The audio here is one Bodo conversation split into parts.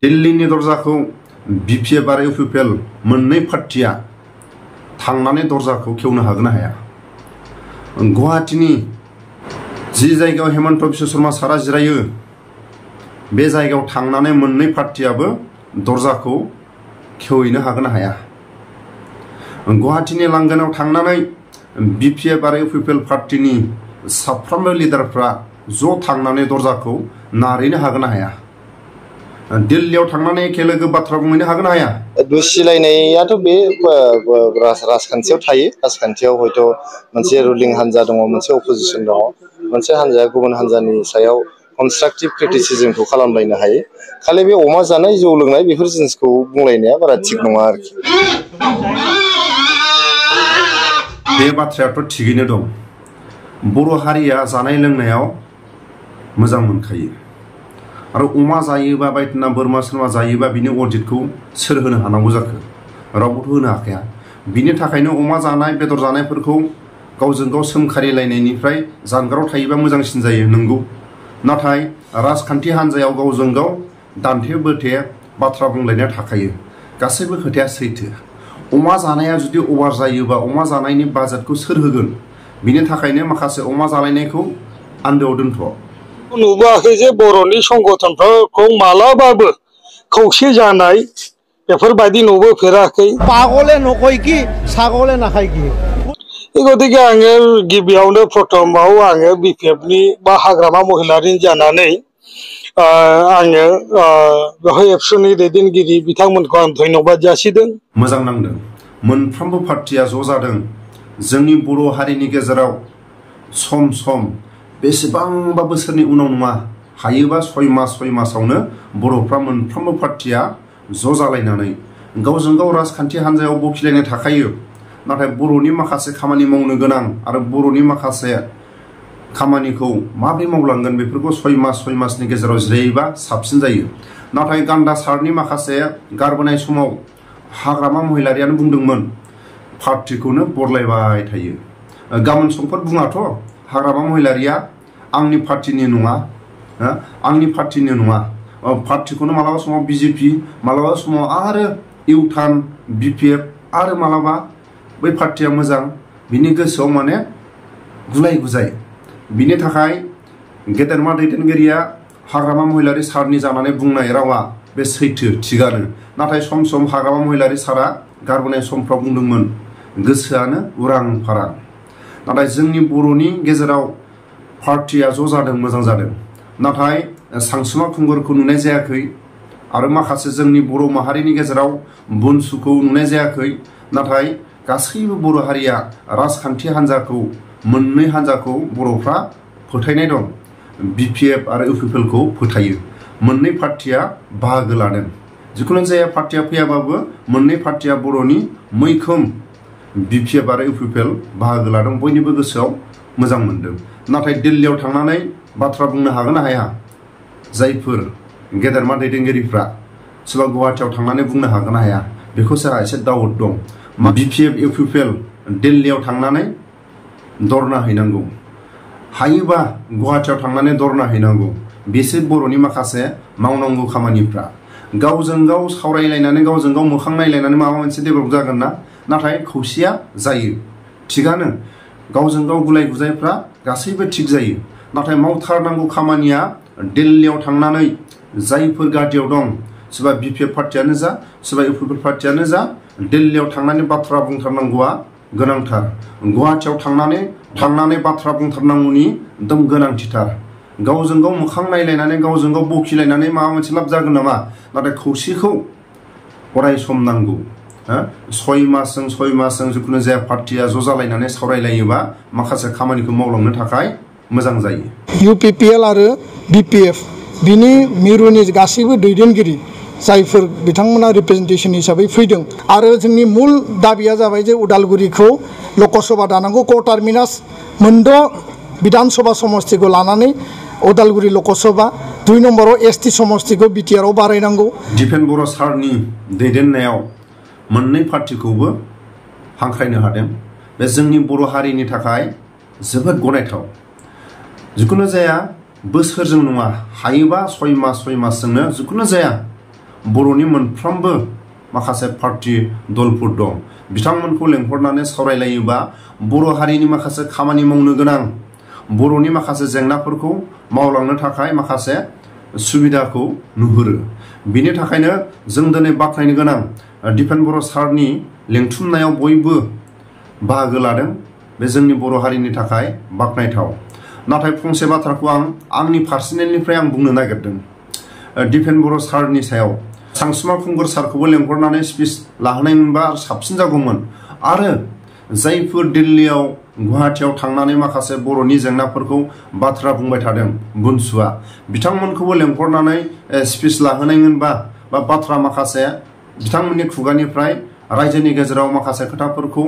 दिल्लीनि दरजाखौ बिपिएफ आरो इउपिपिएल मोननै पार्टिया थांनानै दरजाखौ खेवनो हागोन ना हाया? गुवाहाटीनि जि जायगायाव हेमन्त बिश्व शर्मा सारा जिरायो बे जायगायाव थांनानै मोननै पार्टियाबो दरजाखौ खेवहैनो हागोन ना हाया? गुवाहाटीनि लांगोनायाव थांनानै बिपिएफ आरो इउपिपिएल पार्टिनि साफ्रोमबो लिडारफ्रा ज' थांनानै दरजाखौ नारहैनो हागोन ना हाया? दिल्लीयाव थांनानै एखे लोगो बाथ्रा बुंहैनो हागोन ना हाया? दुसिलायनायाथ' बे राजखान्थियाव थायो। राजखान्थियाव हयथ' मोनसे रुलिं हान्जा दङ, मोनसे अपोजिसन दङ, मोनसे हान्जाया गुबुन हान्जानि सायाव कनस्ट्राक्टिभ क्रिटिसिजमखौ खालामलायनो हायो। खालि बे अमा जानाय जौ लोंनाय बेफोर जिनिसखौ बुंलायनाया बारा थिग नङा आरोखि। बे बाथ्रायाथ' थिगैनो दं। बर' हारिया जानाय लोंनायाव मोजां मोनखायो आरो अमा जायोबा बायदिना बोरमा सोरमा जायोबा बिनि अडिटखौ सोर होनो हानांगौ जाखो? रावबोथ' होनो हाखाया। बिनि थाखायनो अमा जानाय बेदर जानायफोरखौ गावजों गाव सोमखारिलायनायनिफ्राय जानगाराव थायोबा मोजांसिन जायो, नंगौ। नाथाय राजखान्थि हान्जायाव गावजों गाव दान्थे बोथे बाथ्रा बुंलायनाया थाखायो। गासैबो खोथाया सैथो। अमा जानाया जुदि अभार जायोबा अमा जानायनि बाजेटखौ सोर होगोन? बिनि थाखायनो माखासे अमा जालायनायखौ आन्दोआव दोनथ'। नुबोआखै जे बर'नि संगठनफोरखौ मालाबाबो खौसे जानाय बेफोरबायदि नुबोफेराखै। पागले नखय कि सागले नाखाय कि। गतिके आङो गिबियावनो प्रथमाव आङो बिपिएफनि बा हाग्रामा महिलारि जानानै आङो बेवहाय एबसुनि दैदेनगिरि बिथांमोनखौ आं धन्यबाद जासिदों। मोजां नांदों। मोनफ्रोमबो पार्टिया ज' जादों। जोंनि बर' हारिनि गेजेराव सम सम बेसेबांबा बोसोरनि उनाव नङा, हायोबा 6 मासावनो बर'फ्रा मोनफ्रोमबो पार्टिया ज' जालायनानै गावजों गाव राजखान्थि हान्जायाव बखिलायनाय थाखायो। नाथाय बर'नि माखासे खामानि मावनो गोनां आरो बर'नि माखासे खामानिखौ माबोरै मावलांगोन बेफोरखौ 6 मासनि गेजेराव जिरायोबा साबसिन जायो। नाथाय गान्दा सारनि माखासे गारबोनाय समाव हाग्रामा महिलारियानो बुंदोंमोन पार्टिखौनो बरलायबाय थायो। गाबोन समफोर बुङाथ' हाग्रामा महिलारिया आंनि पार्टिनि नङा, आंनि पार्टिनि नङा। पार्टिखौनो मालाबा समाव बिजेपि, मालाबा समाव आरो इउटार्न बिपिएफ, आरो मालाबा बै पार्टिया मोजां। बिनि गोसोआव माने गुलाय गुजाय। बिनि थाखाय गेदेरमा दैदेनगिरिया हाग्रामा महिलारि सारनि जानानै बुंनाय रावा बे सैथो, थिगानो। नाथाय सम सम हाग्रामा महिलारि सारा गारबोनाय समफ्राव बुंदोंमोन गोसोआनो उरां फारां। नाथाय जोंनि बर'नि गेजेराव पार्टिया ज' जादों, मोजां जादों। नाथाय सानसुमा खुंगुरखौ नुनाय जायाखै आरो माखासे जोंनि बर' माहारिनि गेजेराव बनसुखौ नुनाय जायाखै। नाथाय गासैबो बर' हारिया राजखान्थि हान्जाखौ, मोननै हान्जाखौ बर'फ्रा फोथायनाय दं। बिपिएफ आरो इउपिपिएलखौ फोथायो। मोननै पार्टिया बाहागो लादों। जिखुनु जाया पार्टिया फैयाबाबो मोननै पार्टिया बर'नि मैखोम बिपिएफ आरो इउपिपिएल बाहागो लादों। बयनिबो गोसोआव मोजां मोनदों। नाथाय दिल्लीयाव थांनानै बाथ्रा बुंनो हागोन ना हाया? जायफोर गेदेरमा दैदेनगिरिफ्रा सोरबा गुवाहाटीयाव थांनानै बुंनो हागोन ना हाया? बेखौ जोंहा एसे डाउट दं। बिपिएफ इउपिपिएल दिल्लीयाव थांनानै धरना हैनांगौ, हायोबा गुवाहाटीयाव थांनानै धरना हैनांगौ। बेसो बर'नि माखासे मावनांगौ खामानिफ्रा। गावजों गाव सावरायलायनानै गावजों गाव मोखां नायलायनानै माबा मोनसे डेभेलप जागोन ना? नाथाय खौसेया जायो, थिगानो। गावजों गाव गुलाय गुजायफ्रा गासैबो थिग जायो। नाथाय मावथारनांगौ खामानिया दिल्लीयाव थांनानै जायफोर गादियाव दं, सोरबा बिपिएफ पार्टियानो जा, सोरबा इउपिपिएल पार्टियानो जा, दिल्लीयाव थांनानै बाथ्रा बुंथारनांगौआ गोनांथार। गुवाहाटीयाव थांनानै बाथ्रा बुंथारनांगौनि एकदम गोनांथिथार। गावजों गाव मोखां नायलायनानै गावजों गाव बखिलायनानै माबा मोनसे लाब जागोन नामा? नाथाय खौसेखौ अराय सम नांगौ। 6 मासजों जिखुनु जाया पार्टिया ज' जालायनानै सावरायलायोबा माखासे खामानिखौ मावलांनो थाखाय मोजां जायो। इउपिपिएल आरो बिपिएफ बिनि मिरुनि गासैबो दैदेनगिरि जायफोर बिथांमोना रिप्रेजेन्टेसन हिसाबै फैदों आरो जोंनि मुल दाबिया जाबाय जे उदालगुरिखौ लकसभा दानांगौ। क' टार्मिनास मोनद' बिधानसभा समस्तिखौ लानानै उदालगुरि लकसभा, 2 नम्बराव एसटि समस्तिखौ बिटिआरआव बारायनांगौ। दिपेन बर' सारनि दैदेननायाव मोननै पार्टिखौबो हांख्रायनो हादों। बे जोंनि बर' हारिनि थाखाय जोबोद गनायथाव। जिखुनु जाया बोसोरजों नङा, हायोबा 6 मासजोंनो जिखुनु जाया बर'नि मोनफ्रोमबो माखासे पार्टी दलफोर दं बिथांमोनखौ लेंहरनानै सावरायलायोबा बर' हारिनि माखासे खामानि मावनो गोनां बर'नि माखासे जेंनाफोरखौ मावलांनो थाखाय माखासे सुबिदाखौ नुहुरो बिनि थाखायनो जों दिनै बाख्नायनो गोनां दिपेन बर' सारनि लेंथुमनायाव बयबो बाहागो लादों बे जोंनि बर' हारिनि थाखाय बाख्नायथाव नाथाय फंसे बाथ्राखौ आंनि पार्सनेलनिफ्राय बुंनो नागिरदों दिपेन बर' सारनि सायाव सानसुमा खुंगुर सारखौबो लेंहरनानै स्पिच लाहोनायमोनबा साबसिन जागौमोन आरो जायफोर दिल्लीयाव गुवाहाटीयाव थांनानै माखासे बर'नि जेंनाफोरखौ बाथ्रा बुंबाय थादों बुनसुआ बिथांमोनखौबो लेंहरनानै स्पिच लाहोनायमोनबा बा बाथ्रा माखासे बिथांमोननि खुगानिफ्राय रायजोनि गेजेराव माखासे खोथाफोरखौ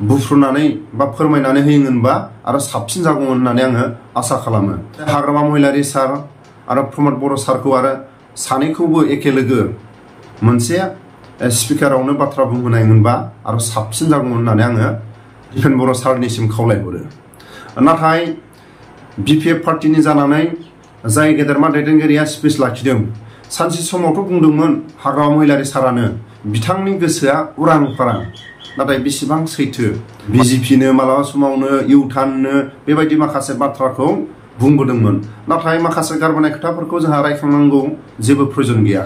बुफ्रुनानै बा फोरमायनानै होयोमोनबा आरो साबसिन जागौमोन होननानै आङो आसा खालामो हाग्रामा महिलारि सार आरो प्रमद बर' सारखौ आरो सानैखौबो एखे लोगो मोनसे स्पिकारावनो बाथ्रा बुंहोनायमोनबा आरो साबसिन जागौमोन होननानै आङो दिपेन बर' सारनिसिम खावलायहरो नाथाय बिपिएफ पार्टीनि जानानै जाय गेदेरमा दैदेनगिरिया स्पिच लाखिदों सानसे समावथ' बुंदोंमोन हाग्रामा महिलारि सारानो बिथांनि गोसोआ उरां फारां नाथाय बेसेबां सैथो बिजेपिनो मालाबा समावनो इउटार्ननो बेबायदि माखासे बाथ्राखौ बुंबोदोंमोन नाथाय माखासे गारबोनाय खोथाफोरखौ जोंहा रायखांनांगौ जेबो प्रयोजन गैया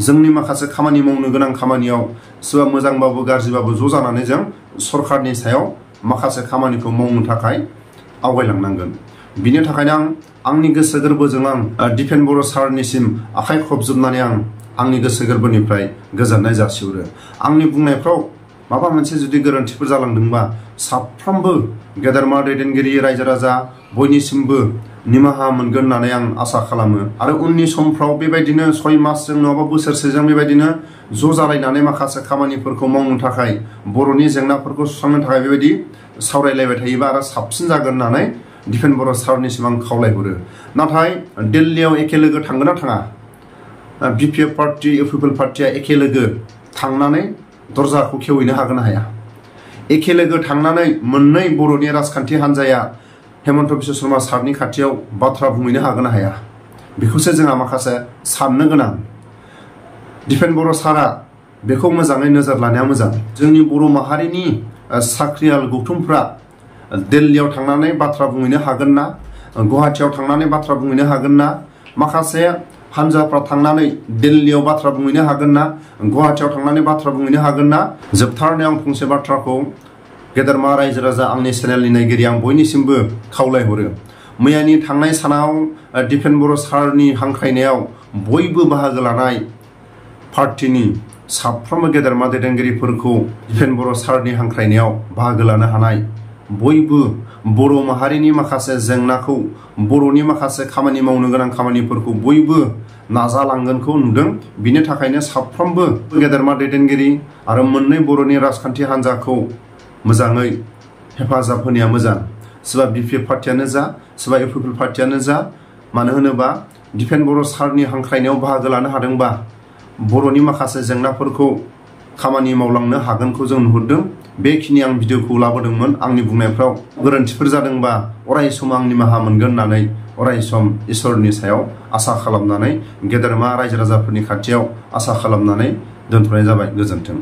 जोंनि माखासे खामानि मावनो गोनां खामानियाव सोरबा मोजांबाबो गाज्रिबाबो ज' जानानै जों सरकारनि सायाव माखासे खामानिखौ मावनो थाखाय आवगायलांनांगोन बिनि थाखायनो आंनि गोसो गोरबोजों दिपेन बर' सारनिसिम आखाइ खबजोबनानै आंनि गोसो गोरबोनिफ्राय गोजोननाय जासिहरो आंनि बुंनायफ्राव माबा मोनसे जुदि गोरोन्थिफोर जालांदोंबा साफ्रोमबो गेदेरमा दैदेनगिरि रायजो राजा बयनिसिमबो निमाहा मोनगोन होननानै आं आसा खालामो आरो उननि समफ्राव बेबायदिनो 6 मासजों नङाबा बोसोरसेजों बेबायदिनो ज' जालायनानै माखासे खामानिफोरखौ मावनो थाखाय बर'नि जेंनाफोरखौ सुस्रांनो थाखाय बेबायदि सावरायलायबाय थायोबा आरो साबसिन जागोन होननानै दिपेन बर' सारनिसिम आं खावलायहरो नाथाय दिल्लीयाव एखे लोगो थांगोन ना थाङा बिपिएफ पार्टी पिपल पार्टीया एखे लोगो थांनानै दरजाखौ खेवहैनो हागोन ना हाया एखे लोगो थांनानै मोननै बर'नि राजखान्थि हान्जाया हेमन्त बिश्व शर्मा सारनि खाथियाव बाथ्रा बुंहैनो हागोन ना हाया बेखौसो जोंहा माखासे साननो गोनां दिपेन बर' सारा बेखौ मोजाङै नोजोर लानाया मोजां जोंनि बर' माहारिनि साख्रियाल गौथुमफ्रा दिल्लीयाव थांनानै बाथ्रा बुंहैनो हागोन ना गुवाहाटीयाव थांनानै बाथ्रा बुंहैनो हागोन ना माखासे हान्जाफ्रा थांनानै दिल्लीयाव बाथ्रा बुंहैनो हागोन ना गुवाहाटीयाव थांनानै बाथ्रा बुंहैनो हागोन ना जोबथारनायाव फंसे बाथ्राखौ गेदेरमा रायजो राजा आंनि चेनेलनि नायगिरि बयनिसिमबो खावलायहरो मैयानि थांनाय सानाव दिपेन बर' सारनि हांख्रायनायाव बयबो बाहागो लानाय पार्टीनि साफ्रोमबो गेदेरमा दैदेनगिरिफोरखौ दिपेन बर' सारनि हांख्रायनायाव बाहागो लानो हानाय बयबो बर' माहारिनि माखासे जेंनाखौ बर'नि माखासे खामानि मावनो गोनां खामानिफोरखौ बयबो नाजालांगोनखौ नुदों बिनि थाखायनो साफ्रोमबो गेदेरमा दैदेनगिरि आरो मोननै बर'नि राजखान्थि हान्जाखौ मोजाङै हेफाजाब होनाया मोजां सोरबा बिपिएफ पार्टीयानो जा सोरबा पिपल पार्टीयानो जा मानो होनोबा दिपेन बर' सारनि हांख्रायनायाव बाहागो लानो हादोंबा बर'नि माखासे जेंनाफोरखौ खामानि मावलांनो हागोनखौ जों नुहुरदों बेखिनि आं भिडिअखौ लाबोदोंमोन आंनि बुंनायफ्राव गोरोन्थिफोर जादोंबा अराय सम आं निमाहा मोनगोन होननानै अराय सम इसोरनि सायाव आसा खालामनानै गेदेरमा रायजो राजाफोरनि खाथियाव आसा खालामनानै दोनथ'नाय जाबाय गोजोन्थों।